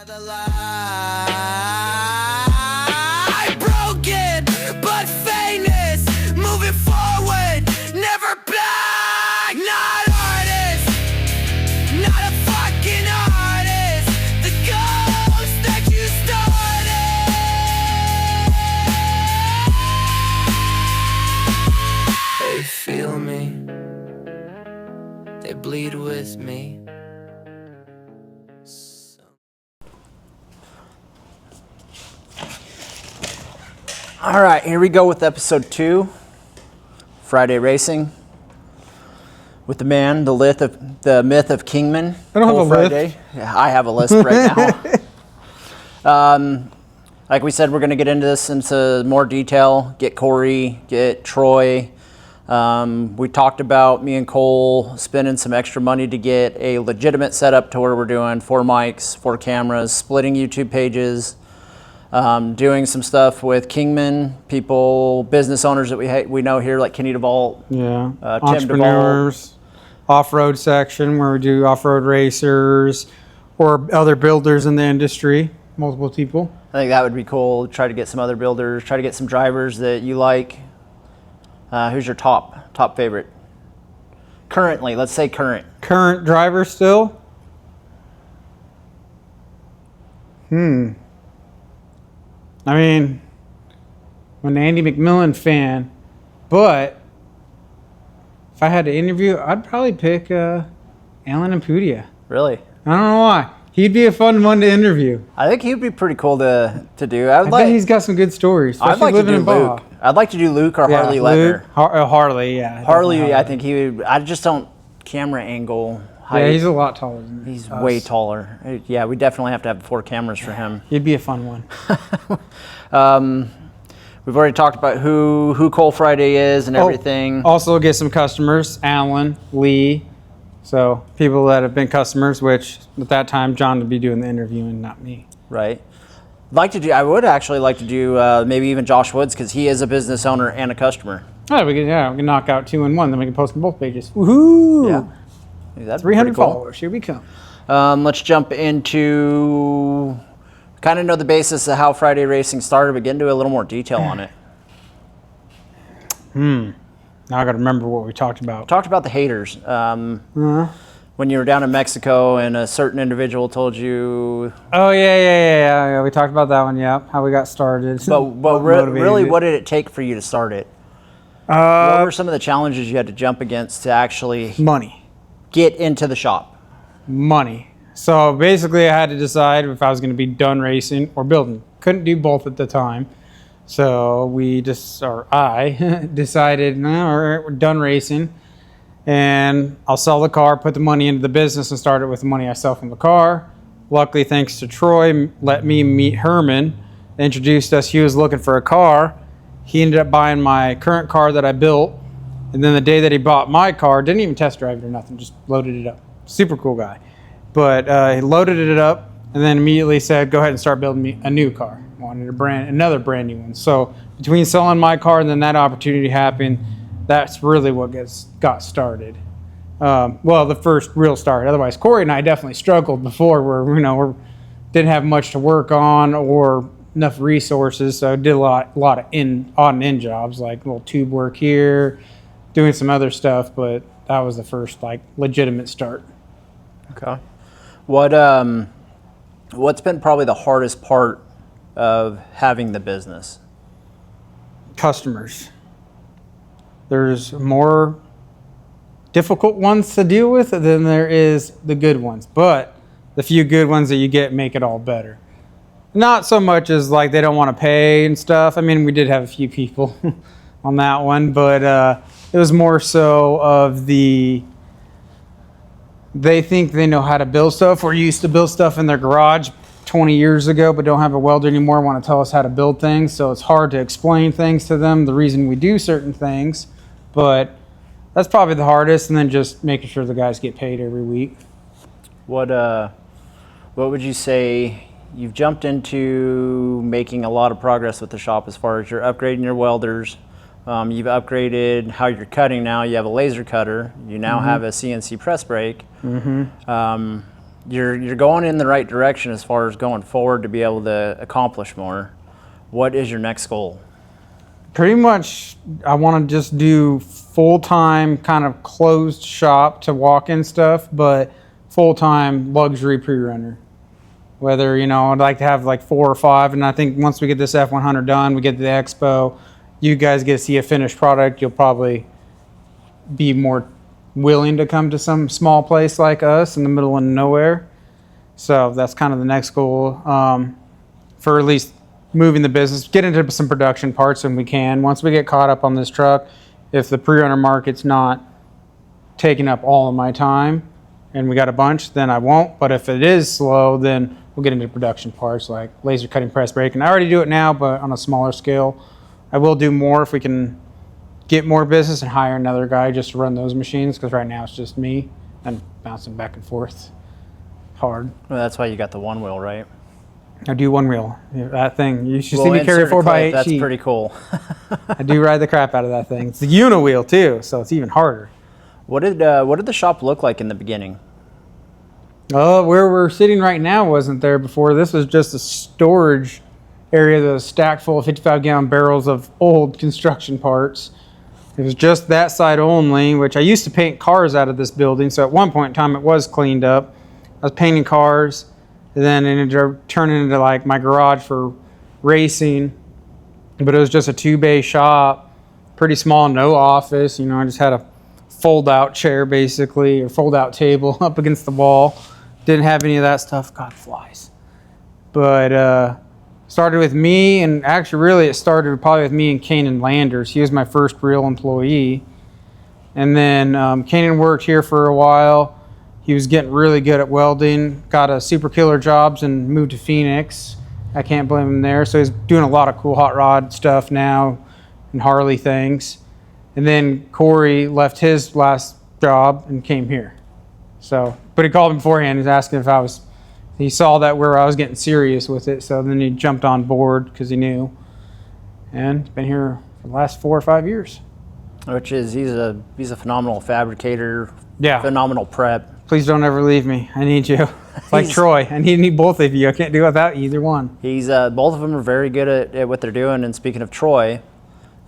The lie broken but famous, moving forward, never back. Not artist, not a fucking artist, the ghost that you started. They feel me, they bleed with me. All right, here we go with episode 2, Friday Racing, with the man, the myth of Kingman. I don't have a Friday. list. Yeah, I have a list right now. Like we said, we're going to get into this into more detail. Get Corey, get Troy. We talked about me and Cole spending some extra money to get a legitimate setup to where we're doing 4 mics, 4 cameras, splitting YouTube pages. Doing some stuff with Kingman, people, business owners that we know here, like Kenny DeVault. Yeah, Tim entrepreneurs, off-road section where we do off-road racers or other builders in the industry, multiple people. I think that would be cool. Try to get some other builders, try to get some drivers that you like. Who's your top favorite? Currently, let's say current. Current driver still? I mean, I'm an Andy McMillan fan, but if I had to interview, I'd probably pick Alan Impudia. Really? I don't know why. He'd be a fun one to interview. I think he'd be pretty cool to do. I bet he's got some good stories. I'd like to do Luke. I'd like to do Luke or Harley Lettner. Harley, yeah. Harley, I think he would. I just don't camera angle. Height. Yeah, he's a lot taller than He's us. way taller. Yeah, we definitely have to have 4 cameras for him. He'd be a fun one. We've already talked about who Cole Friday is and everything. Also get some customers, Alan, Lee. So people that have been customers, which at that time John would be doing the interviewing, not me. Right. I would actually like to do maybe even Josh Woods because he is a business owner and a customer. Oh, we can knock out 2 in 1, then we can post on both pages. Woohoo! Yeah. That's 300 cool. followers. Here we come. Let's jump into kind of know the basis of how Friday Racing started, but get into a little more detail on it. Now I got to remember what we talked about. Talked about the haters. When you were down in Mexico and a certain individual told you. Oh yeah. We talked about that one. Yeah, how we got started. But really, what did it take for you to start it? What were some of the challenges you had to jump against to actually get into the shop? Money. So basically I had to decide if I was going to be done racing or building. Couldn't do both at the time. So I decided, no, we're done racing and I'll sell the car, put the money into the business and start it with the money I sell from the car. Luckily, thanks to Troy, let me meet Herman, introduced us. He was looking for a car. He ended up buying my current car that I built. And then the day that he bought my car, didn't even test drive it or nothing, just loaded it up. Super cool guy. But he loaded it up and then immediately said, go ahead and start building me a new car. Wanted another brand new one. So between selling my car and then that opportunity happened, that's really what got started. Well, the first real start. Otherwise, Corey and I definitely struggled before where, we didn't have much to work on or enough resources. So I did a lot of odd and end jobs, like little tube work here, doing some other stuff, but that was the first legitimate start. Okay. What's been probably the hardest part of having the business? Customers. There's more difficult ones to deal with than there is the good ones, but the few good ones that you get make it all better. Not so much as they don't want to pay and stuff. I mean, we did have a few people on that one, but it was more so of they think they know how to build stuff or used to build stuff in their garage 20 years ago but don't have a welder anymore, want to tell us how to build things. So it's hard to explain things to them, the reason we do certain things. But that's probably the hardest, and then just making sure the guys get paid every week. What would you say you've jumped into making a lot of progress with the shop as far as you're upgrading your welders? You've upgraded how you're cutting now. You have a laser cutter. You now have a CNC press brake. You're going in the right direction as far as going forward to be able to accomplish more. What is your next goal? Pretty much, I want to just do full-time kind of closed shop to walk-in stuff, but full-time luxury pre-runner. Whether, you know, I'd like to have like 4 or 5, and I think once we get this F100 done, we get to the expo, you guys get to see a finished product, you'll probably be more willing to come to some small place like us in the middle of nowhere. So that's kind of the next goal, for at least moving the business, get into some production parts when we can. Once we get caught up on this truck, if the pre-runner market's not taking up all of my time and we got a bunch, then I won't. But if it is slow, then we'll get into production parts like laser cutting, press brake. And I already do it now, but on a smaller scale. I will do more if we can get more business and hire another guy just to run those machines, because right now it's just me and bouncing back and forth hard. Well, that's why you got the one wheel, right? I do one wheel. Yeah, that thing. You should We'll see me carry a insert 4x8 That's sheet. pretty cool. I do ride the crap out of that thing. It's the uni-wheel too, so it's even harder. What did the shop look like in the beginning? Where we're sitting right now wasn't there before. This was just a storage area that was stacked full of 55-gallon barrels of old construction parts. It was just that side only, which I used to paint cars out of this building, so at one point in time it was cleaned up. I was painting cars, and then it ended up turning into like my garage for racing, but it was just a 2-bay shop, pretty small, no office. You know, I just had a fold-out chair basically, or fold-out table up against the wall. Didn't have any of that stuff. God, flies. But started with me, and actually really it started probably with me and Kanan Landers. He was my first real employee. And then Kanan worked here for a while. He was getting really good at welding, got a Super Killer Jobs and moved to Phoenix. I can't blame him there. So he's doing a lot of cool hot rod stuff now and Harley things. And then Corey left his last job and came here. So, but he called me beforehand. He's asking if he saw that where I was getting serious with it. So then he jumped on board because he knew. And he's been here for the last 4 or 5 years. Which is, he's a phenomenal fabricator, Yeah. phenomenal prep. Please don't ever leave me. I need you. Like Troy, I need both of you. I can't do without either one. He's both of them are very good at what they're doing. And speaking of Troy,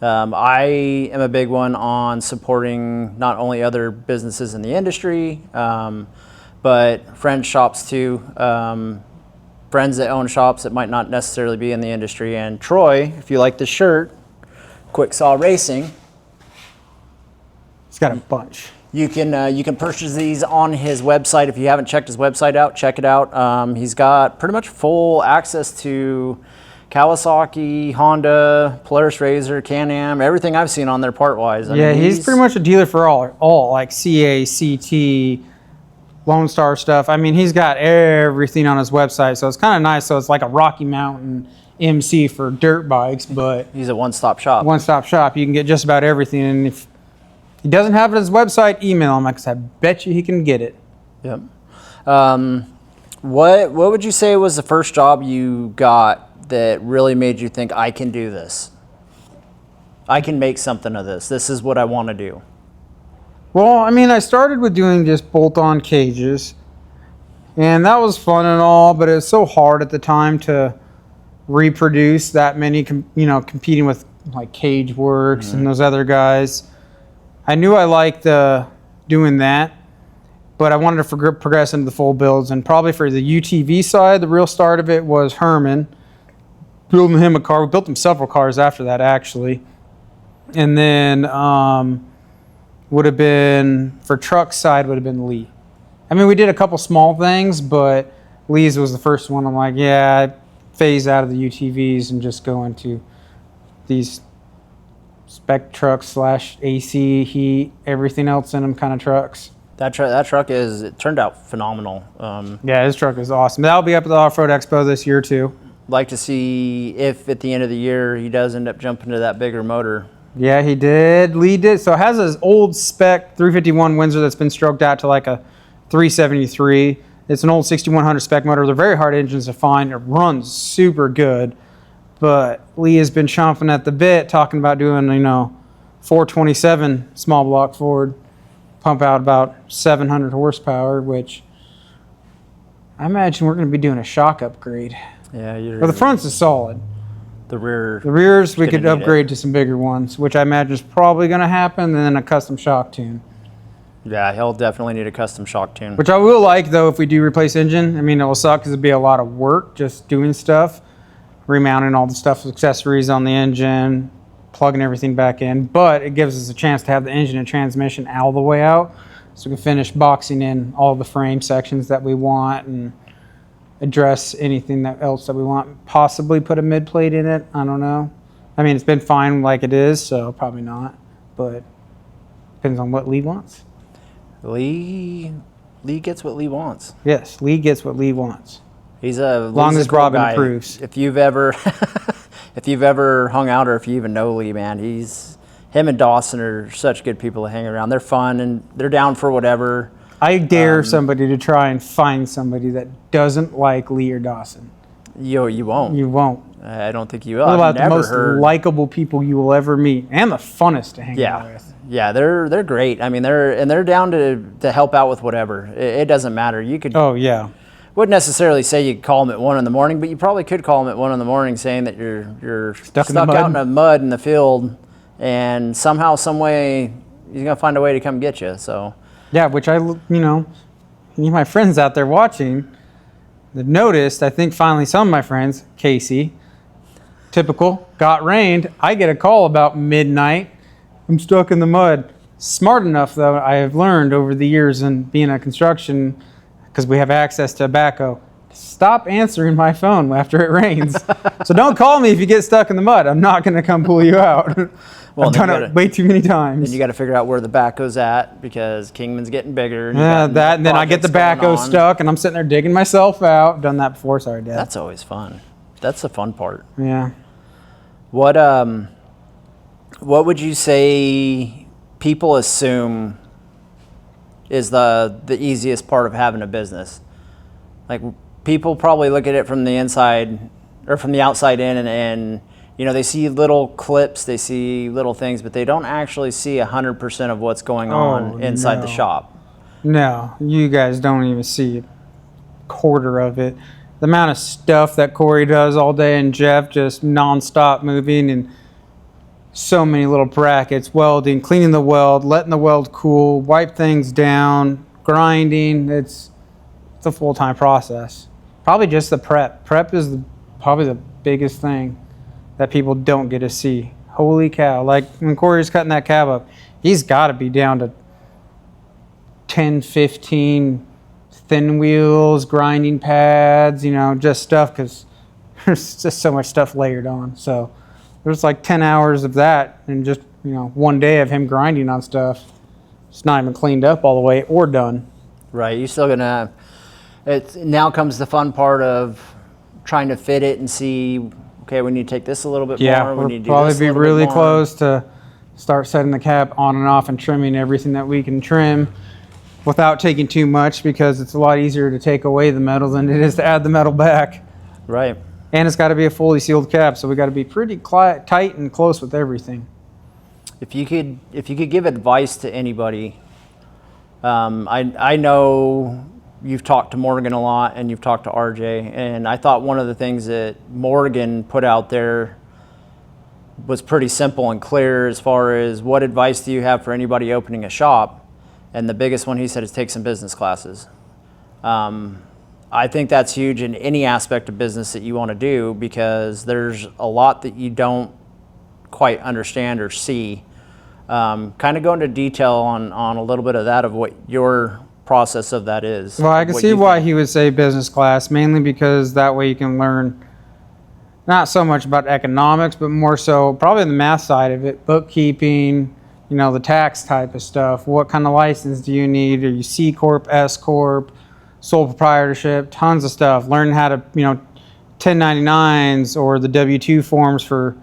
I am a big one on supporting not only other businesses in the industry, but friend shops too. Friends that own shops that might not necessarily be in the industry. And Troy, if you like this shirt, Quick Saw Racing, It's got a bunch. you can purchase these on his website. If you haven't checked his website out, check it out. He's got pretty much full access to Kawasaki, Honda, Polaris RZR, Can-Am, everything I've seen on there part-wise. I Yeah, mean, he's pretty much a dealer for all like CA, CT, Lone Star stuff. I mean, he's got everything on his website, so it's kind of nice. So it's like a Rocky Mountain MC for dirt bikes, but he's a one-stop shop. one-stop shop. You can get just about everything. And if he doesn't have it on his website, email him, because I bet you he can get it. Yep. What would you say was the first job you got that really made you think, I can do this? I can make something of this. This is what I want to do. Well, I mean, I started with doing just bolt-on cages, and that was fun and all, but it was so hard at the time to reproduce that many, competing with like Cage Works and those other guys. I knew I liked doing that, but I wanted to progress into the full builds, and probably for the UTV side, the real start of it was Herman. Building him a car. We built him several cars after that, actually. And then would have been, for truck side, would have been Lee. I mean, we did a couple small things, but Lee's was the first one. I'm like, yeah, I phase out of the UTVs and just go into these spec trucks / AC, heat, everything else in them kind of trucks. That truck it turned out phenomenal. Yeah, his truck is awesome. That'll be up at the Off-Road Expo this year, too. Like to see if at the end of the year he does end up jumping to that bigger motor. Yeah, he did. Lee did. So it has his old spec 351 Windsor that's been stroked out to like a 373. It's an old 6100 spec motor. They're very hard engines to find. It runs super good. But Lee has been chomping at the bit, talking about doing, 427 small block Ford, pump out about 700 horsepower, which I imagine we're going to be doing a shock upgrade. Yeah, Well, the front's is solid. the rear. The rears, we Gonna could need upgrade to some bigger ones, which I imagine is probably going to happen, and then a custom shock tune. Yeah, he'll definitely need a custom shock tune. Which I will like, though, if we do replace engine. I mean, it will suck because it'd be a lot of work just doing stuff, remounting all the stuff, accessories on the engine, plugging everything back in. But it gives us a chance to have the engine and transmission all the way out, so we can finish boxing in all the frame sections that we want and address anything else that we want. Possibly put a mid plate in it. I don't know. I mean, it's been fine like it is, so probably not. But depends on what Lee wants. Lee gets what Lee wants. Yes, Lee gets what Lee wants. He's a Long as cool Robin guy. approves. If you've ever hung out or if you even know Lee, man, him and Dawson are such good people to hang around. They're fun and they're down for whatever. I dare somebody to try and find somebody that doesn't like Lee or Dawson. You won't. You won't. I don't think you will. What I've about the never most heard. likable people you will ever meet and the funnest to hang out with? Yeah, they're great. I mean, they're down to help out with whatever. It doesn't matter. You could Oh, yeah. wouldn't necessarily say you call them at 1 a.m, but you probably could call them at 1 a.m. saying that you're stuck in the mud. out in the mud in the field, and somehow, some way, he's gonna find a way to come get you. So Yeah, which any of my friends out there watching that noticed, I think finally some of my friends, Casey, typical, got rained. I get a call about midnight. I'm stuck in the mud. Smart enough, though, I have learned over the years in being a construction, because we have access to backhoe, stop answering my phone after it rains. So don't call me if you get stuck in the mud. I'm not going to come pull you out. Well, I've done it way too many times. then you got to figure out where the backhoe's at because Kingman's getting bigger. And you Yeah, got that, and then I get the projects going backhoe on. stuck, and I'm sitting there digging myself out. Done that before. Sorry, Dad. That's always fun. That's the fun part. Yeah. What would you say people assume is the easiest part of having a business? Like, people probably look at it from the inside or from the outside in, and they see little clips, they see little things, but they don't actually see 100% of what's going on inside the no. shop. No, you guys don't even see a quarter of it. The amount of stuff that Corey does all day and Jeff just nonstop moving and so many little brackets, welding, cleaning the weld, letting the weld cool, wipe things down, grinding. It's a full-time process. Probably just the prep. Prep is probably the biggest thing that people don't get to see. Holy cow. Like when Corey's cutting that cab up, he's got to be down to 10, 15 thin wheels, grinding pads, just stuff, because there's just so much stuff layered on. So there's like 10 hours of that and just, one day of him grinding on stuff. It's not even cleaned up all the way or done. Right, you're still gonna. Now comes the fun part of trying to fit it and see. Okay, we need to take this a little bit more. We we'll need to do probably this a be little really bit more. close to start setting the cab on and off and trimming everything that we can trim without taking too much, because it's a lot easier to take away the metal than it is to add the metal back. Right. And it's got to be a fully sealed cab, so we got to be pretty tight and close with everything. If you could give advice to anybody, I know you've talked to Morgan a lot and you've talked to RJ, and I thought one of the things that Morgan put out there was pretty simple and clear as far as what advice do you have for anybody opening a shop. And the biggest one he said is take some business classes. I think that's huge in any aspect of business that you want to do, because there's a lot that you don't quite understand or see. Kind of go into detail on a little bit of that, of what your process of that is. Well, I can see why he would say business class, mainly because that way you can learn not so much about economics, but more so probably the math side of it, bookkeeping, the tax type of stuff. What kind of license do you need? Are you C Corp, S Corp, sole proprietorship, tons of stuff. Learning how to, 1099s or the W-2 forms for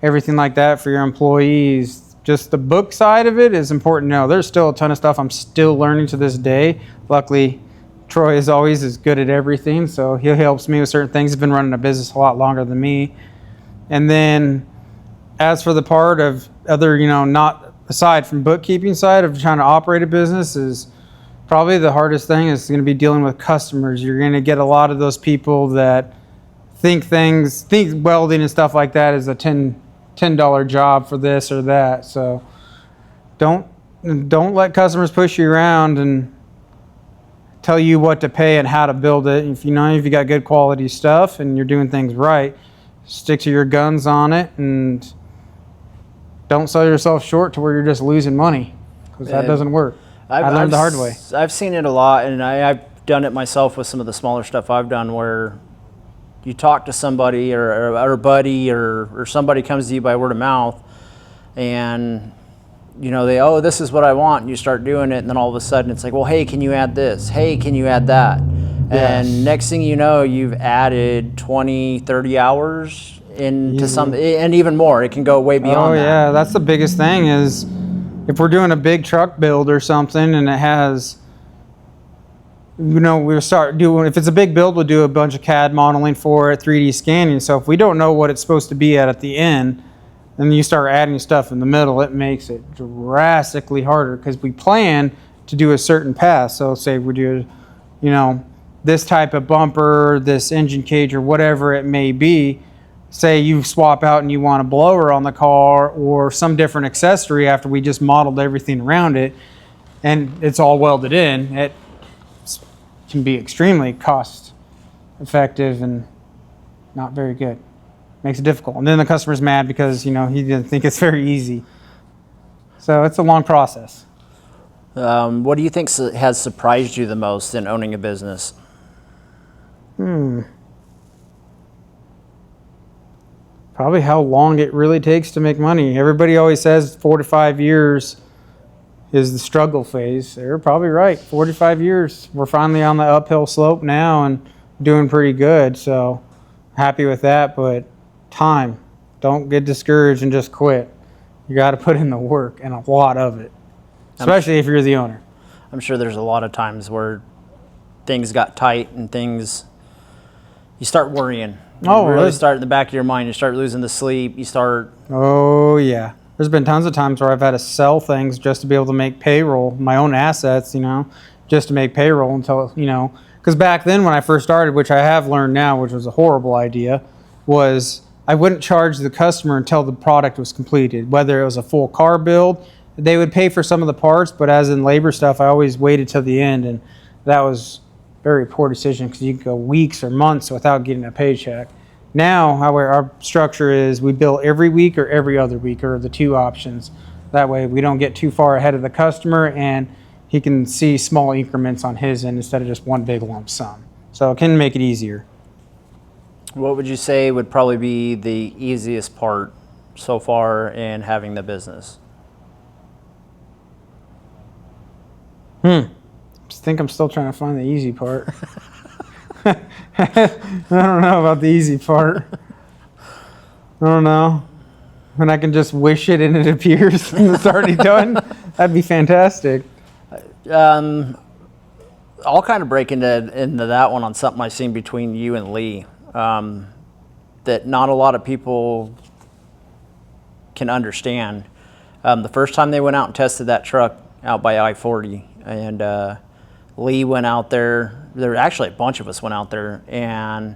everything like that for your employees. Just the book side of it is important to know. There's still a ton of stuff I'm still learning to this day. Luckily, Troy is always as good at everything, so he helps me with certain things. He's been running a business a lot longer than me. And then as for the part of other, not aside from bookkeeping side of trying to operate a business, is Probably the hardest thing is going to be dealing with customers. You're going to get a lot of those people that think welding and stuff like that is a $10 job for this or that. So don't let customers push you around and tell you what to pay and how to build it. If you got good quality stuff and you're doing things right, stick to your guns on it and don't sell yourself short to where you're just losing money, because that doesn't work. I learned the hard way. I've seen it a lot, and I've done it myself with some of the smaller stuff I've done, where you talk to somebody or a buddy or somebody comes to you by word of mouth, and this is what I want, and you start doing it, and then all of a sudden it's like, well, hey, can you add this? Hey, can you add that? Yes. And next thing you know, you've added 20, 30 hours into some, and even more. It can go way beyond that. Oh yeah, that's the biggest thing is, if we're doing a big truck build or something and it has, if it's a big build, we'll do a bunch of CAD modeling for it, 3D scanning. So if we don't know what it's supposed to be at the end, and you start adding stuff in the middle, it makes it drastically harder, because we plan to do a certain path. So say we do, this type of bumper, this engine cage, or whatever it may be. Say you swap out and you want a blower on the car or some different accessory after we just modeled everything around it and it's all welded in, it can be extremely cost effective and not very good. Makes it difficult. And then the customer's mad because, he didn't think it's very easy. So it's a long process. What do you think has surprised you the most in owning a business? Probably how long it really takes to make money. Everybody always says 4 to 5 years is the struggle phase. They're probably right. 4 to 5 years. We're finally on the uphill slope now and doing pretty good. So happy with that, but time. Don't get discouraged and just quit. You got to put in the work, and a lot of it, especially if you're the owner. I'm sure there's a lot of times where things got tight and you start worrying. You really start in the back of your mind. You start losing the sleep. You start. Oh, yeah. There's been tons of times where I've had to sell things just to be able to make payroll, my own assets, just to make payroll until, because back then when I first started, which I have learned now, which was a horrible idea, was I wouldn't charge the customer until the product was completed. Whether it was a full car build, they would pay for some of the parts, but as in labor stuff, I always waited till the end, and that was very poor decision, because you could go weeks or months without getting a paycheck. Now, however, our structure is we bill every week or every other week, are the two options. That way we don't get too far ahead of the customer, and he can see small increments on his end instead of just one big lump sum. So it can make it easier. What would you say would probably be the easiest part so far in having the business? I think I'm still trying to find the easy part. I don't know about the easy part. I don't know. When I can just wish it and it appears and it's already done, that'd be fantastic. I'll kind of break into that one on something I've seen between you and Lee, that not a lot of people can understand. The first time they went out and tested that truck out by I-40, and Lee went out there. There were actually a bunch of us went out there, and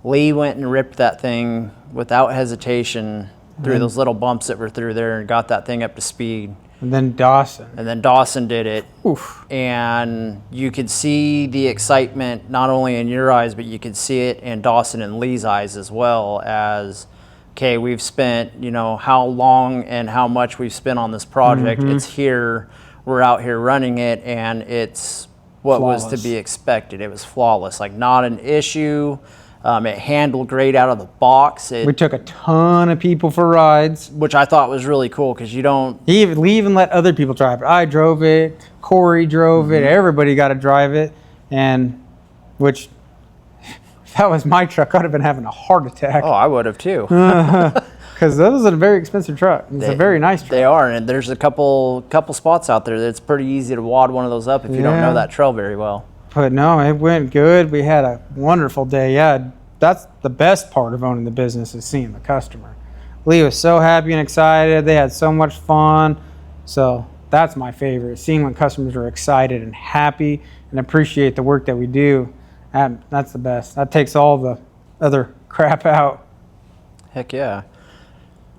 Lee went and ripped that thing without hesitation through those little bumps that were through there and got that thing up to speed. And then Dawson. And then Dawson did it. Oof. And you could see the excitement not only in your eyes, but you could see it in Dawson and Lee's eyes as well, as, okay, we've spent, how long and how much we've spent on this project. It's here. We're out here running it, and it's what was to be expected. It was flawless, like not an issue. It handled great out of the box. We took a ton of people for rides, which I thought was really cool, because you don't. Lee even let other people drive it. I drove it. Corey drove it. Everybody got to drive it, and which, if that was my truck, I'd have been having a heart attack. Oh, I would have too. Because that was a very expensive truck. It's a very nice truck. They are, and there's a couple spots out there that's pretty easy to wad one of those up if you don't know that trail very well. But no, it went good. We had a wonderful day. Yeah, that's the best part of owning the business, is seeing the customer. Lee was so happy and excited. They had so much fun. So that's my favorite. Seeing when customers are excited and happy and appreciate the work that we do, that's the best. That takes all the other crap out. Heck yeah.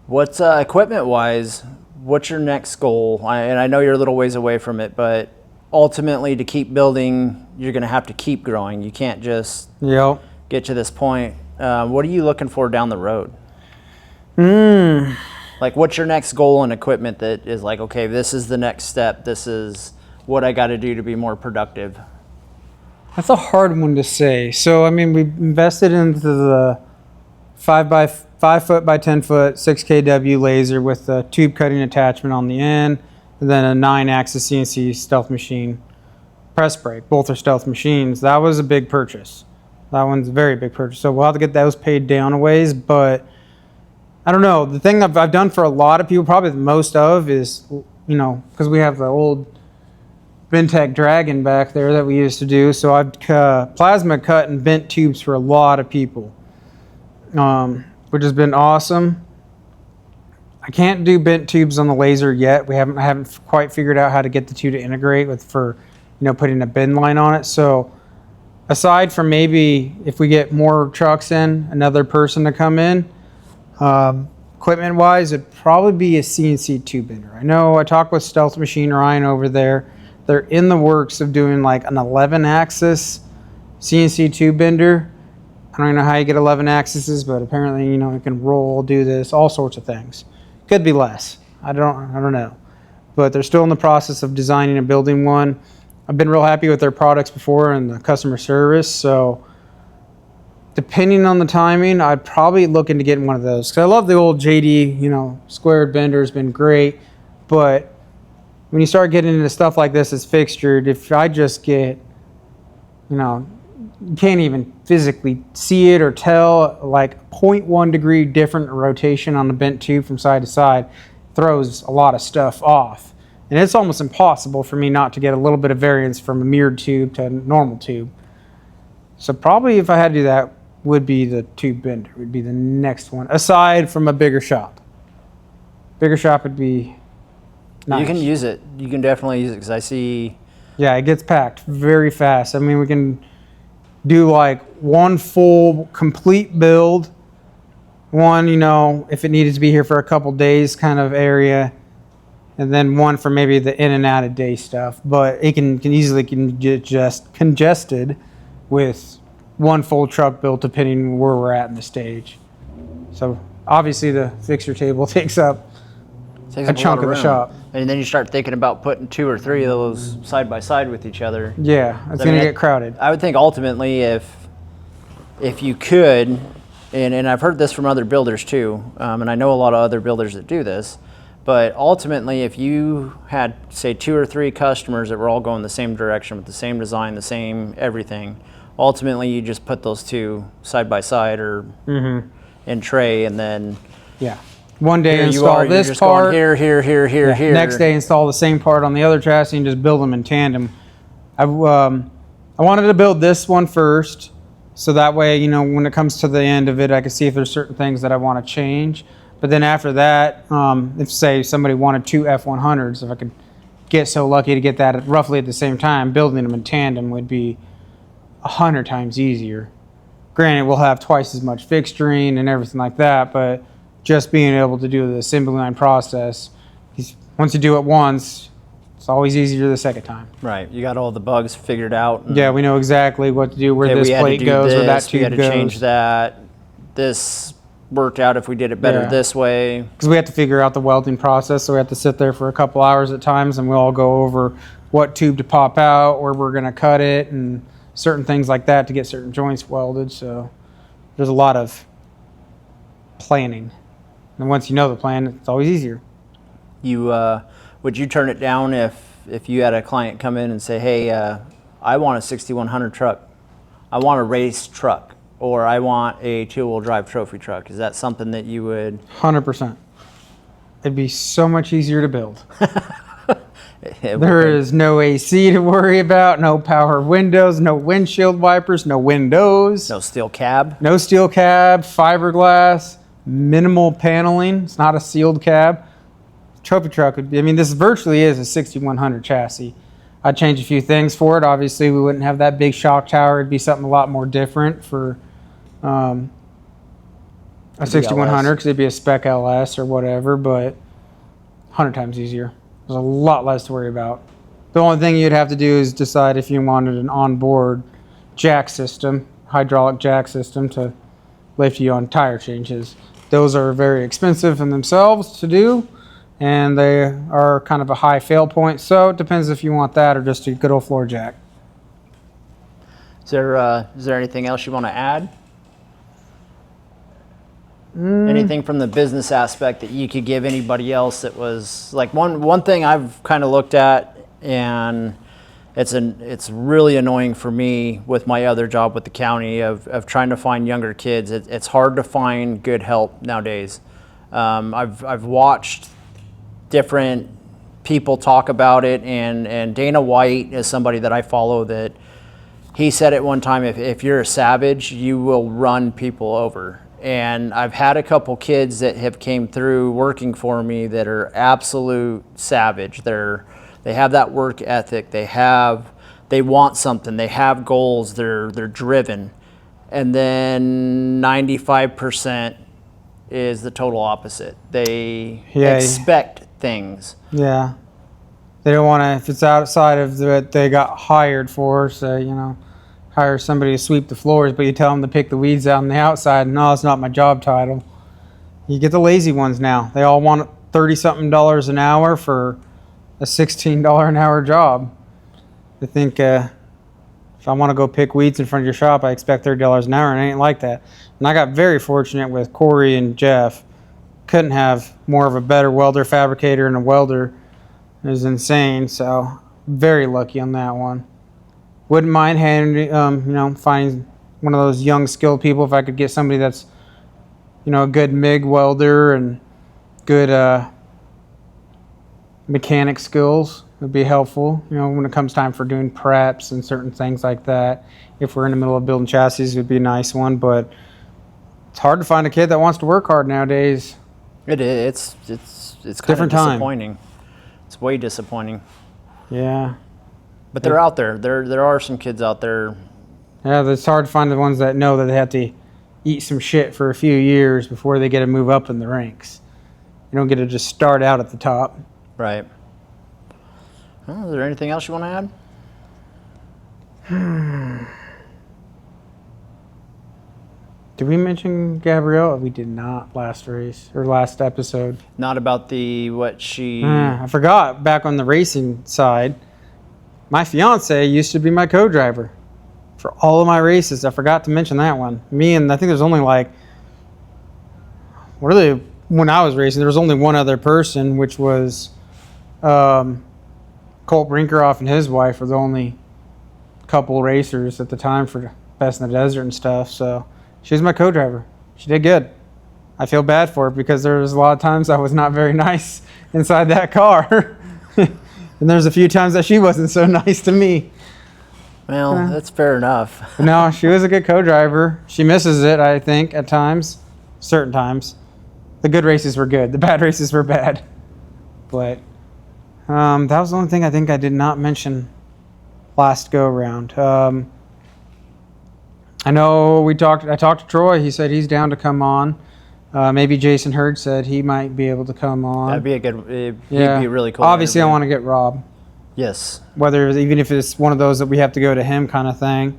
What's equipment wise? What's your next goal? And I know you're a little ways away from it, but ultimately to keep building, you're going to have to keep growing. You can't just Yep. get to this point. What are you looking for down the road? Like, what's your next goal in equipment that is like, okay, this is the next step. This is what I got to do to be more productive. That's a hard one to say. So, I mean, we invested into the 5 foot by 10 foot 6 kW laser with a tube cutting attachment on the end, and then a 9-axis CNC stealth machine press brake. Both are stealth machines. That was a big purchase. That one's a very big purchase. So we'll have to get those paid down a ways, but I don't know. The thing I've done for a lot of people, probably the most of, is, you know, because we have the old Bentec Dragon back there that we used to do. So I've plasma cut and bent tubes for a lot of people, which has been awesome. I can't do bent tubes on the laser yet. I haven't quite figured out how to get the two to integrate with for, you know, putting a bend line on it. So aside from maybe if we get more trucks in, another person to come in, equipment wise, it'd probably be a CNC tube bender. I know I talked with Stealth Machine Ryan over there. They're in the works of doing like an 11-axis CNC tube bender. I don't even know how you get 11 axes, but apparently, you know, it can roll, do this, all sorts of things. Could be less. I don't know. But they're still in the process of designing and building one. I've been real happy with their products before and the customer service. So depending on the timing, I'd probably look into getting one of those. Because I love the old JD, you know, squared bender has been great. But when you start getting into stuff like this, it's fixtured. If I just get, you know, you can't even physically see it or tell, like 0.1 degree different rotation on the bent tube from side to side throws a lot of stuff off. And it's almost impossible for me not to get a little bit of variance from a mirrored tube to a normal tube. So probably if I had to do that, would be the tube bender, would be the next one, aside from a bigger shop. Bigger shop would be nice. You can use it. You can definitely use it because I see. Yeah, it gets packed very fast. I mean, we can do like one full complete build, one, you know, if it needed to be here for a couple days kind of area, and then one for maybe the in and out of day stuff. But it can easily get just congested with one full truck build depending where we're at in the stage. So obviously the fixture table takes up a chunk of the shop. And then you start thinking about putting 2 or 3 of those side by side with each other. Yeah, it's going to get crowded. I would think ultimately if you could, and I've heard this from other builders too, and I know a lot of other builders that do this, but ultimately if you had, say, 2 or 3 customers that were all going the same direction with the same design, the same everything, ultimately you just put those 2 side by side or in tray, and then yeah. One day install this part. Here. Next day install the same part on the other chassis and just build them in tandem. I wanted to build this one first, so that way, you know, when it comes to the end of it, I can see if there's certain things that I want to change. But then after that, if say somebody wanted 2 F100s, if I could get so lucky to get that at roughly at the same time, building them in tandem would be 100 times easier. Granted, we'll have twice as much fixturing and everything like that, but just being able to do the assembly line process, once you do it once, it's always easier the second time. Right, you got all the bugs figured out. Yeah, we know exactly what to do, where this plate goes, where that tube goes. We had to change that. This worked out if we did it better this way. Because we have to figure out the welding process, so we have to sit there for a couple hours at times, and we all go over what tube to pop out, where we're going to cut it, and certain things like that to get certain joints welded. So there's a lot of planning. And once you know the plan, it's always easier. Would you turn it down if you had a client come in and say, hey, I want a 6100 truck, I want a race truck, or I want a 2-wheel drive trophy truck? Is that something that you would? 100%. It'd be so much easier to build. There is no AC to worry about, no power windows, no windshield wipers, no windows. No steel cab? No steel cab, fiberglass, minimal paneling. It's not a sealed cab. trophy truck would be, I mean, this virtually is a 6100 chassis. I'd change a few things for it. Obviously, we wouldn't have that big shock tower. It'd be something a lot more different for a 6100 because it'd be a spec LS or whatever, but 100 times easier. There's a lot less to worry about. The only thing you'd have to do is decide if you wanted an onboard jack system, hydraulic jack system to lift you on tire changes. Those are very expensive in themselves to do, and they are kind of a high fail point. So it depends if you want that or just a good old floor jack. Is there anything else you want to add? Anything from the business aspect that you could give anybody else that was like one thing I've kind of looked at, and it's really annoying for me with my other job with the county of trying to find younger kids. It's hard to find good help nowadays. I've watched different people talk about it, and Dana White is somebody that I follow that he said at one time, if you're a savage, you will run people over. And I've had a couple kids that have came through working for me that are absolute savage. They have that work ethic. They want something. They have goals. They're driven. And then 95% is the total opposite. They expect things. Yeah. They don't want to, if it's outside of what they got hired for, so, hire somebody to sweep the floors, but you tell them to pick the weeds out on the outside. No, it's not my job title. You get the lazy ones now. They all want $30-something an hour for a $16 an hour job. I think if I want to go pick weeds in front of your shop, I expect $30 an hour, and it ain't like that. And I got very fortunate with Corey and Jeff. Couldn't have more of a better welder, fabricator, and a welder. It was insane, so very lucky on that one. Wouldn't mind finding one of those young skilled people if I could get somebody that's, a good MIG welder and good mechanic skills would be helpful. When it comes time for doing preps and certain things like that. If we're in the middle of building chassis, it would be a nice one. But it's hard to find a kid that wants to work hard nowadays. It is. It's kind different of time. Disappointing. It's way disappointing. Yeah. But they're out there. There are some kids out there. Yeah, it's hard to find the ones that know that they have to eat some shit for a few years before they get to move up in the ranks. You don't get to just start out at the top. Right. Well, is there anything else you want to add? Did we mention Gabrielle? We did not last episode. Not about what she... I forgot, back on the racing side, my fiance used to be my co-driver for all of my races. I forgot to mention that one. I think there's only when I was racing, there was only one other person, which was Colt Brinkeroff and his wife were the only couple racers at the time for Best in the Desert and stuff. So she was my co-driver. She did good. I feel bad for her because there was a lot of times I was not very nice inside that car. And there's a few times that she wasn't so nice to me. Well, that's fair enough. No, she was a good co-driver. She misses it, I think, at times. Certain times. The good races were good. The bad races were bad. But that was the only thing I think I did not mention last go-around. I know I talked to Troy. He said he's down to come on. Maybe Jason Hurd said he might be able to come on. That'd be he'd be really cool. Obviously, I want to get Rob. Yes. Even if it's one of those that we have to go to him kind of thing.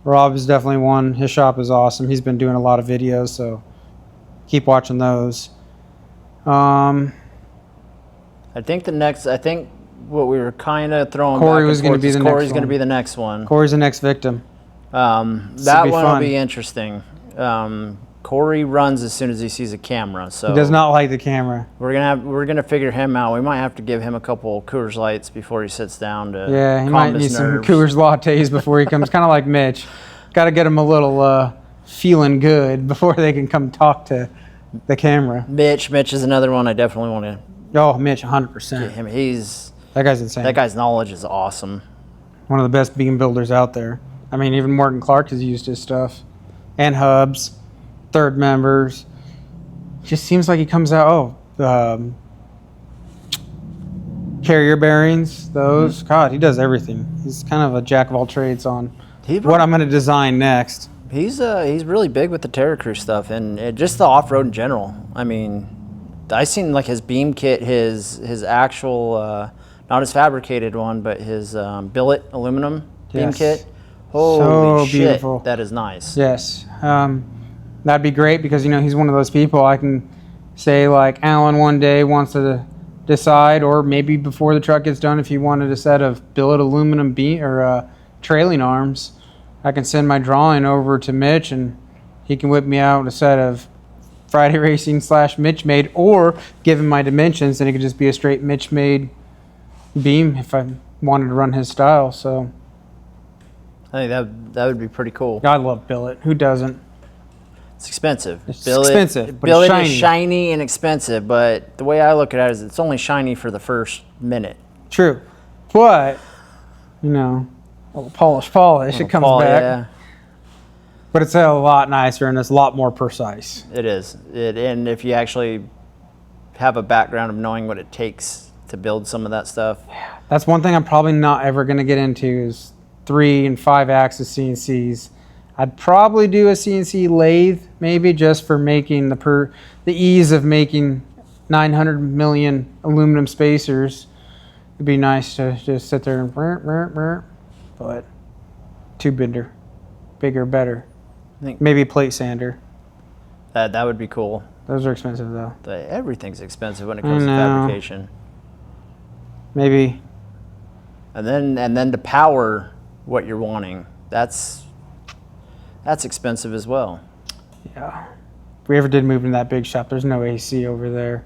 Rob is definitely one. His shop is awesome. He's been doing a lot of videos, so keep watching those. I think what we were kind of throwing Corey back was going to be the next one. Corey's going to be the next one. Corey's the next victim. That one will be interesting. Corey runs as soon as he sees a camera, so he does not like the camera. We're gonna figure him out. We might have to give him a couple Coors Lights before he sits down to he might need some Coors lattes before he comes. Kind of like Mitch. Got to get him a little feeling good before they can come talk to the camera. Mitch is another one I definitely want to. Oh, Mitch, 100%. Him. That guy's insane. That guy's knowledge is awesome. One of the best beam builders out there. I mean, even Morgan Clark has used his stuff, and hubs. Third members. Just seems like he comes out. carrier bearings, those. God, he does everything. He's kind of a jack of all trades on what I'm going to design next. He's really big with the Terra Crew stuff and just the off-road in general. I mean, I seen like his beam kit, his actual, not his fabricated one, but his billet aluminum beam kit. Holy shit, beautiful. That is nice. Yes. That'd be great because, he's one of those people I can say, like, Alan one day wants to decide, or maybe before the truck gets done, if he wanted a set of billet aluminum beam or trailing arms, I can send my drawing over to Mitch and he can whip me out a set of Friday Racing / Mitch made, or give him my dimensions and it could just be a straight Mitch made beam if I wanted to run his style. So I think that would be pretty cool. I love billet. Who doesn't? It's expensive. It's expensive, but billet it's shiny. Is shiny and expensive, but the way I look at it is it's only shiny for the first minute. True. But, polish, it comes back. Yeah. But it's a lot nicer and it's a lot more precise. It is. And if you actually have a background of knowing what it takes to build some of that stuff. Yeah. That's one thing I'm probably not ever going to get into is 3 and 5 axis CNCs. I'd probably do a CNC lathe, maybe just for making the ease of making 900 million aluminum spacers. It'd be nice to just sit there and but tube bender, bigger, better. Maybe a plate sander. That would be cool. Those are expensive though. Everything's expensive when it comes to fabrication. Maybe. And then to power what you're wanting, that's expensive as well. Yeah. If we ever did move into that big shop, there's no AC over there.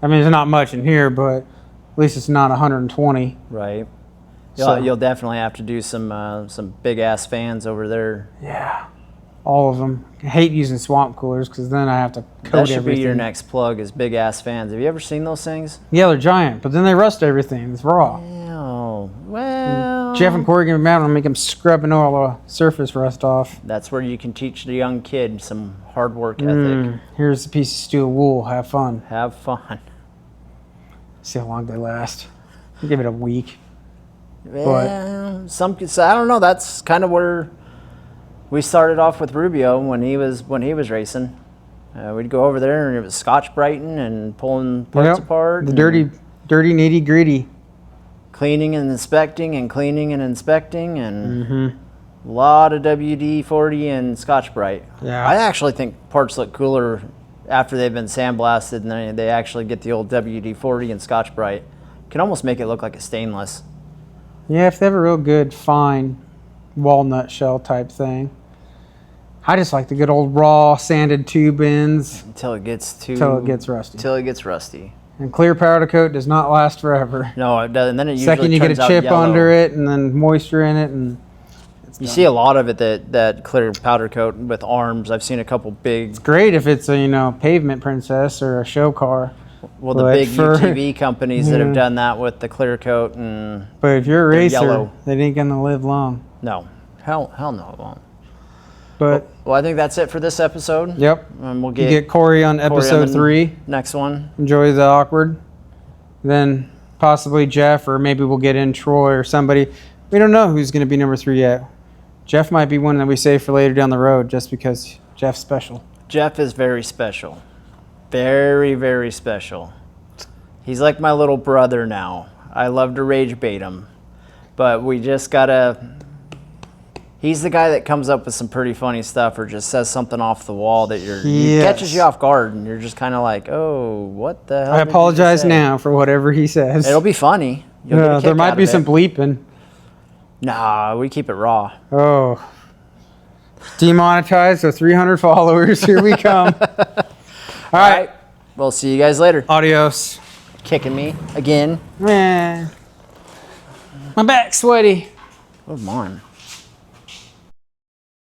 I mean, there's not much in here, but at least it's not 120. Right. So, you'll definitely have to do some big ass fans over there. Yeah. All of them. I hate using swamp coolers because then I have to coat everything. That should be your next plug is big ass fans. Have you ever seen those things? Yeah, they're giant, but then they rust everything. It's raw. Oh, well. Jeff and Corey give me mad and make them scrubbing all the surface rust off. That's where you can teach the young kid some hard work ethic. Here's a piece of steel wool. Have fun. Have fun. See how long they last. I'll give it a week. Yeah, so I don't know. That's kind of where we started off with Rubio when he was racing. We'd go over there and it was Scotch Brighton and pulling parts apart. The dirty nitty gritty. Cleaning and inspecting and cleaning and inspecting and a lot of WD-40 and Scotch Brite. Yeah. I actually think parts look cooler after they've been sandblasted and they actually get the old WD-40 and Scotch Brite. Can almost make it look like a stainless. Yeah, if they have a real good fine walnut shell type thing. I just like the good old raw sanded tube ends Until it gets rusty. Until it gets rusty. And clear powder coat does not last forever. No, it doesn't. Then it usually Second you get a turns out chip yellow. under it and then moisture in it, and you see a lot of it that clear powder coat with arms. I've seen a couple big. Great if it's a pavement princess or a show car. Well, the big UTV companies that have done that with the clear coat and. But if you're a racer, yellow. they ain't gonna live long. No, hell no, it won't. But well, I think that's it for this episode. Yep. And we'll you get Corey on episode 3. Next one. Enjoy the awkward. Then possibly Jeff, or maybe we'll get in Troy or somebody. We don't know who's going to be number 3 yet. Jeff might be one that we save for later down the road just because Jeff's special. Jeff is very special. Very, very special. He's like my little brother now. I love to rage bait him. But we just got to... He's the guy that comes up with some pretty funny stuff or just says something off the wall that he catches you off guard and you're just kind of like, oh, what the hell? I apologize now for whatever he says. It'll be funny. You'll get a kick there might out be of some it. bleeping. Nah, we keep it raw. Oh. Demonetized, so 300 followers. Here we come. All right. We'll see you guys later. Adios. Kicking me again. Man. My back's sweaty. Oh, mine.